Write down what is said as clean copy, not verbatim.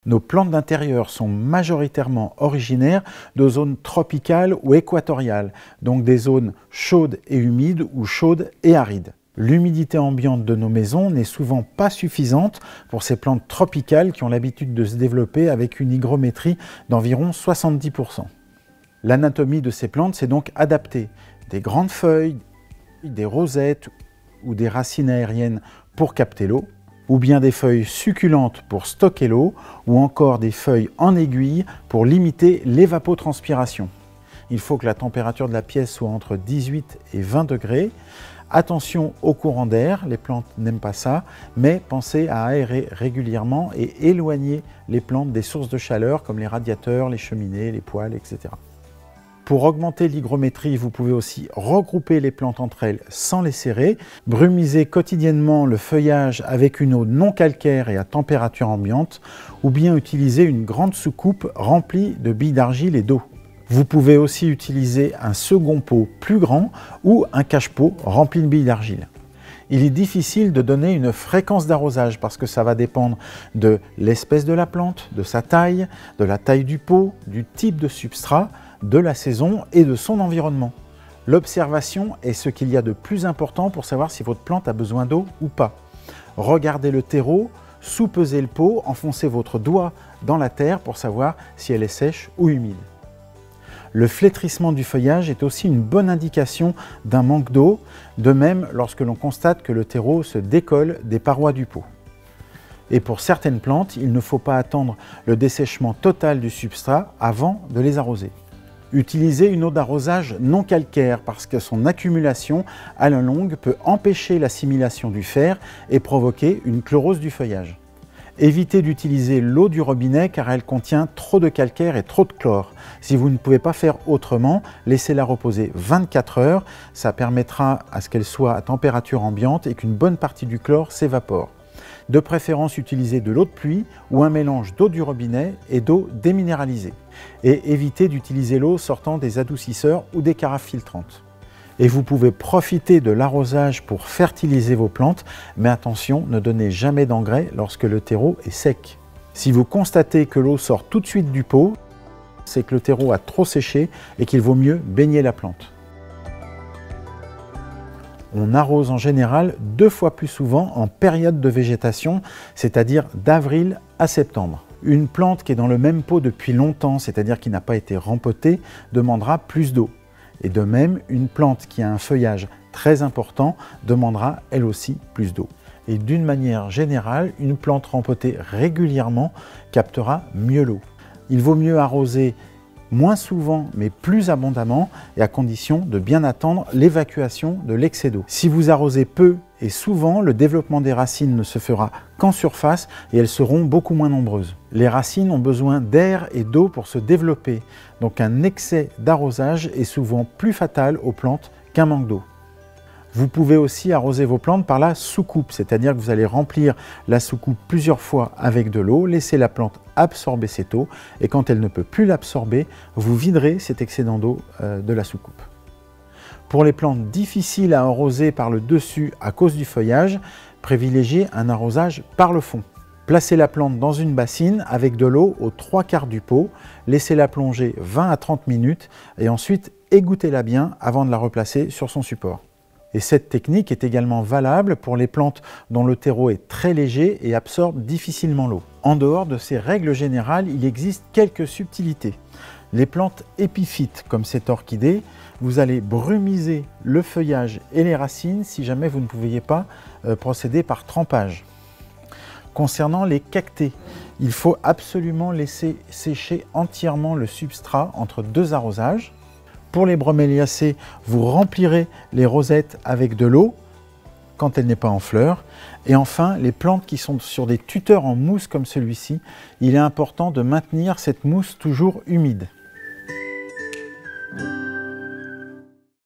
Nos plantes d'intérieur sont majoritairement originaires de zones tropicales ou équatoriales, donc des zones chaudes et humides ou chaudes et arides. L'humidité ambiante de nos maisons n'est souvent pas suffisante pour ces plantes tropicales qui ont l'habitude de se développer avec une hygrométrie d'environ 70%. L'anatomie de ces plantes s'est donc adaptée. Des grandes feuilles, des rosettes ou des racines aériennes pour capter l'eau, ou bien des feuilles succulentes pour stocker l'eau, ou encore des feuilles en aiguille pour limiter l'évapotranspiration. Il faut que la température de la pièce soit entre 18 et 20 degrés. Attention au courant d'air, les plantes n'aiment pas ça, mais pensez à aérer régulièrement et éloigner les plantes des sources de chaleur comme les radiateurs, les cheminées, les poêles, etc. Pour augmenter l'hygrométrie, vous pouvez aussi regrouper les plantes entre elles sans les serrer, brumiser quotidiennement le feuillage avec une eau non calcaire et à température ambiante, ou bien utiliser une grande soucoupe remplie de billes d'argile et d'eau. Vous pouvez aussi utiliser un second pot plus grand ou un cache-pot rempli de billes d'argile. Il est difficile de donner une fréquence d'arrosage parce que ça va dépendre de l'espèce de la plante, de sa taille, de la taille du pot, du type de substrat, de la saison et de son environnement. L'observation est ce qu'il y a de plus important pour savoir si votre plante a besoin d'eau ou pas. Regardez le terreau, soupesez le pot, enfoncez votre doigt dans la terre pour savoir si elle est sèche ou humide. Le flétrissement du feuillage est aussi une bonne indication d'un manque d'eau, de même lorsque l'on constate que le terreau se décolle des parois du pot. Et pour certaines plantes, il ne faut pas attendre le dessèchement total du substrat avant de les arroser. Utilisez une eau d'arrosage non calcaire parce que son accumulation à la longue peut empêcher l'assimilation du fer et provoquer une chlorose du feuillage. Évitez d'utiliser l'eau du robinet car elle contient trop de calcaire et trop de chlore. Si vous ne pouvez pas faire autrement, laissez-la reposer 24 heures. Ça permettra à ce qu'elle soit à température ambiante et qu'une bonne partie du chlore s'évapore. De préférence, utilisez de l'eau de pluie ou un mélange d'eau du robinet et d'eau déminéralisée. Et évitez d'utiliser l'eau sortant des adoucisseurs ou des carafes filtrantes. Et vous pouvez profiter de l'arrosage pour fertiliser vos plantes, mais attention, ne donnez jamais d'engrais lorsque le terreau est sec. Si vous constatez que l'eau sort tout de suite du pot, c'est que le terreau a trop séché et qu'il vaut mieux baigner la plante. On arrose en général 2 fois plus souvent en période de végétation, c'est-à-dire d'avril à septembre. Une plante qui est dans le même pot depuis longtemps, c'est-à-dire qui n'a pas été rempotée, demandera plus d'eau. Et de même, une plante qui a un feuillage très important demandera elle aussi plus d'eau. Et d'une manière générale, une plante rempotée régulièrement captera mieux l'eau. Il vaut mieux arroser moins souvent mais plus abondamment et à condition de bien attendre l'évacuation de l'excès d'eau. Si vous arrosez peu et souvent, le développement des racines ne se fera qu'en surface et elles seront beaucoup moins nombreuses. Les racines ont besoin d'air et d'eau pour se développer, donc un excès d'arrosage est souvent plus fatal aux plantes qu'un manque d'eau. Vous pouvez aussi arroser vos plantes par la soucoupe, c'est-à-dire que vous allez remplir la soucoupe plusieurs fois avec de l'eau, laisser la plante absorber cette eau et quand elle ne peut plus l'absorber, vous viderez cet excédent d'eau de la soucoupe. Pour les plantes difficiles à arroser par le dessus à cause du feuillage, privilégiez un arrosage par le fond. Placez la plante dans une bassine avec de l'eau aux 3/4 du pot, laissez-la plonger 20 à 30 minutes et ensuite égouttez-la bien avant de la replacer sur son support. Et cette technique est également valable pour les plantes dont le terreau est très léger et absorbe difficilement l'eau. En dehors de ces règles générales, il existe quelques subtilités. Les plantes épiphytes, comme cette orchidée, vous allez brumiser le feuillage et les racines si jamais vous ne pouviez pas procéder par trempage. Concernant les cactées, il faut absolument laisser sécher entièrement le substrat entre 2 arrosages. Pour les broméliacées, vous remplirez les rosettes avec de l'eau quand elle n'est pas en fleurs. Et enfin, les plantes qui sont sur des tuteurs en mousse comme celui-ci, il est important de maintenir cette mousse toujours humide.